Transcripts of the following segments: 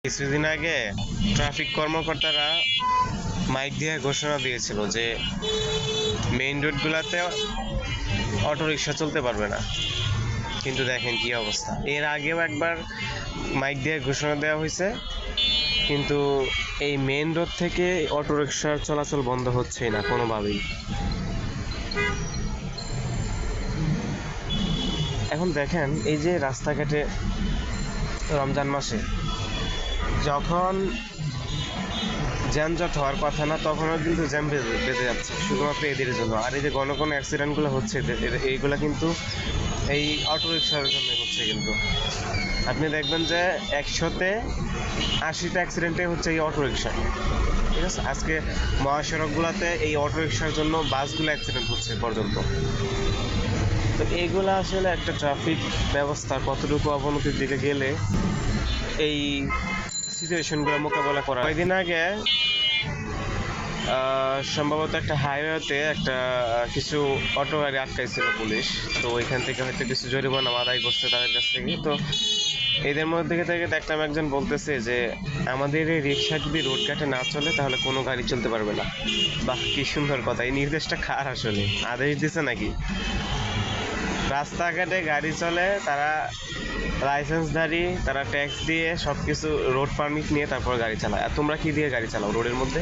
কিছুদিন আগে ট্রাফিক কর্মকর্তারা মাইক দিয়ে ঘোষণা দিয়েছিল যে মেইন রোডগুলোতে অটোরিকশা চলতে পারবে না, কিন্তু দেখেন কি অবস্থা। এর আগেও একবার মাইক দিয়ে ঘোষণা দেওয়া হয়েছে, কিন্তু এই মেইন রোড থেকে অটোরিকশার চলাচল বন্ধ হচ্ছেই না কোনোভাবেই। এখন দেখেন এই যে রাস্তাঘাটে রমজান মাসে যখন যানজট হওয়ার কথা না, তখনও কিন্তু জ্যাম বেঁধে যাচ্ছে শুধুমাত্র এদের জন্য। আর এই যে ঘন ঘন অ্যাক্সিডেন্টগুলো হচ্ছে, এইগুলো কিন্তু এই অটোরিকশার জন্য হচ্ছে। কিন্তু আপনি দেখবেন যে 100-তে 80টা অ্যাক্সিডেন্টে হচ্ছে এই অটোরিকশা। ঠিক আছে, আজকে মহাসড়কগুলোতে এই অটোরিকশার জন্য বাসগুলো অ্যাক্সিডেন্ট হচ্ছে পর্যন্ত। তো এইগুলো আসলে একটা ট্রাফিক ব্যবস্থা কতটুকু অবনতির দিকে গেলে এই সিচুয়েশনগুলো মোকাবেলা করা। কয়েকদিন আগে সম্ভবত একটা হাইওয়েতে একটা কিছু অটো গাড়ি আটকাইছিল পুলিশ, তো ওইখান থেকে হয়তো কিছু জরিমানা আদায় করছে তাদের কাছ থেকে। তো এদের মধ্যে থেকে দেখলাম একজন বলতেছে যে আমাদের এই রিক্সা যদি রোড ঘাটে না চলে তাহলে কোনো গাড়ি চলতে পারবে না। বাহ, কি সুন্দর কথা! এই নির্দেশটা কার আসলে আদেশ দিছে নাকি? রাস্তাঘাটে গাড়ি চলে, তারা লাইসেন্সধারী, তারা ট্যাক্স দিয়ে সব কিছু রোড পারমিট নিয়ে তারপর গাড়ি চালায়। আর তোমরা কি দিয়ে গাড়ি চালাও রোডের মধ্যে?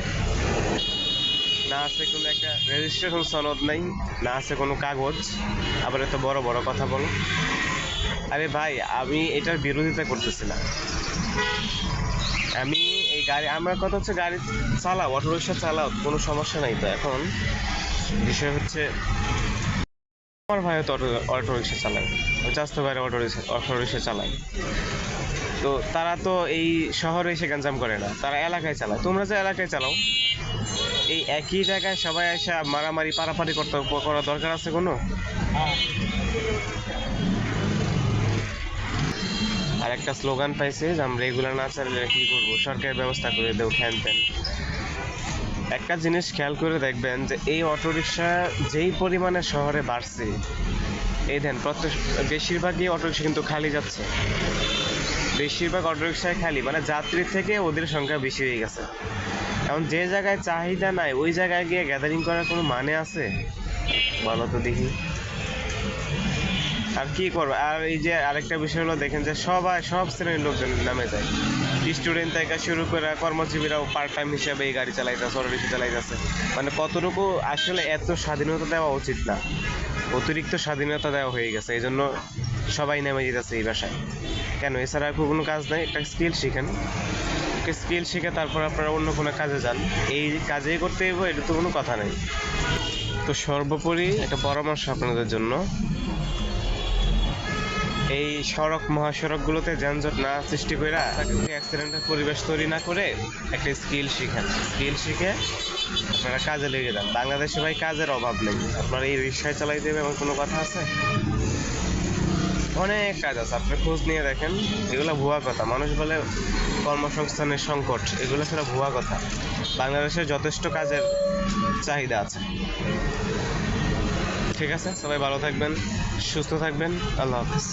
না আছে কোনো একটা রেজিস্ট্রেশন সনদ, নাই না আছে কোনো কাগজ, আবার এত বড় বড় কথা বলো। আরে ভাই, আমি এটার বিরোধিতা করতেছি না। আমি এই গাড়ি, আমার কথা হচ্ছে গাড়ি চালাও, অটোরিকশা চালাও, কোনো সমস্যা নাই। তো এখন বিষয় হচ্ছে আমার ভাই তো অটোরিকশা চালায়, চাস্তো ভাইরা অটোরিকশা চালায়। তো তারা তো এই শহরে এসে গ্যাঞ্জাম করে না, তারা এলাকায় চালায়। তোমরা যে এলাকায় চালাও, এই একই জায়গায় সবাই এসে মারামারি পারাপারি করার দরকার আছে কোনো? আর একটা স্লোগান পাইছে যে আমরা রেগুলার না চালালে কি করবো, সরকারের ব্যবস্থা করে দেও, ফ্যান ত্যান। একটা জিনিস খেয়াল করে দেখবেন যে এই অটোরিকশা যেই পরিমাণে শহরে বাড়ছে, এই দেন বেশিরভাগই অটোরিকশা কিন্তু খালি যাচ্ছে। বেশিরভাগ অটোরিকশায় খালি, মানে যাত্রীর থেকে ওদের সংখ্যা বেশি হয়ে গেছে। এখন যে জায়গায় চাহিদা নাই ওই জায়গায় গিয়ে গ্যাদারিং করার কোনো মানে আছে বলো তো দেখি? আর কি করবে? আর এই যে আরেকটা বিষয় হলো, দেখেন যে সব শ্রেণীর লোকজন নামে যায়। স্টুডেন্ট থেকে শুরু করে কর্মজীবীরাও পার্ট টাইম হিসাবে এই গাড়ি চালাইতেছে, অটোরিকশা চালাইতেছে। মানে কতটুকু আসলে এত স্বাধীনতা দেওয়া উচিত না, অতিরিক্ত স্বাধীনতা দেওয়া হয়ে গেছে। এই জন্য সবাই নেমে যেতেছে এই বাসায়। কেন? এছাড়া আর কোনো কাজ নাই। একটা স্কিল শিখেন, স্কিল শিখে তারপর আপনারা অন্য কোনো কাজে যান। এই কাজেই করতে হইব এটা তো কোনো কথা নেই। তো সর্বোপরি একটা পরামর্শ আপনাদের জন্য, এই মহাসড়কগুলোতে যানজট না সৃষ্টি করে, অ্যাক্সিডেন্টের পরিবেশ তৈরি না করে একটা স্কিল শিখেন। স্কিল শিখে আপনারা কাজে লেগে যান। বাংলাদেশে ভাই কাজের অভাব নেই। আপনারা এই রিক্সায় চালাই দেবে এমন কোনো কথা আছে? অনেক কাজ আছে, আপনি খোঁজ নিয়ে দেখেন। এগুলো ভুয়া কথা। মানুষ বলে কর্মসংস্থানের সংকট, এগুলো ছাড়া ভুয়া কথা। বাংলাদেশে যথেষ্ট কাজের চাহিদা আছে। ঠিক আছে, সবাই ভালো থাকবেন, সুস্থ থাকবেন। আল্লাহ হাফিজ।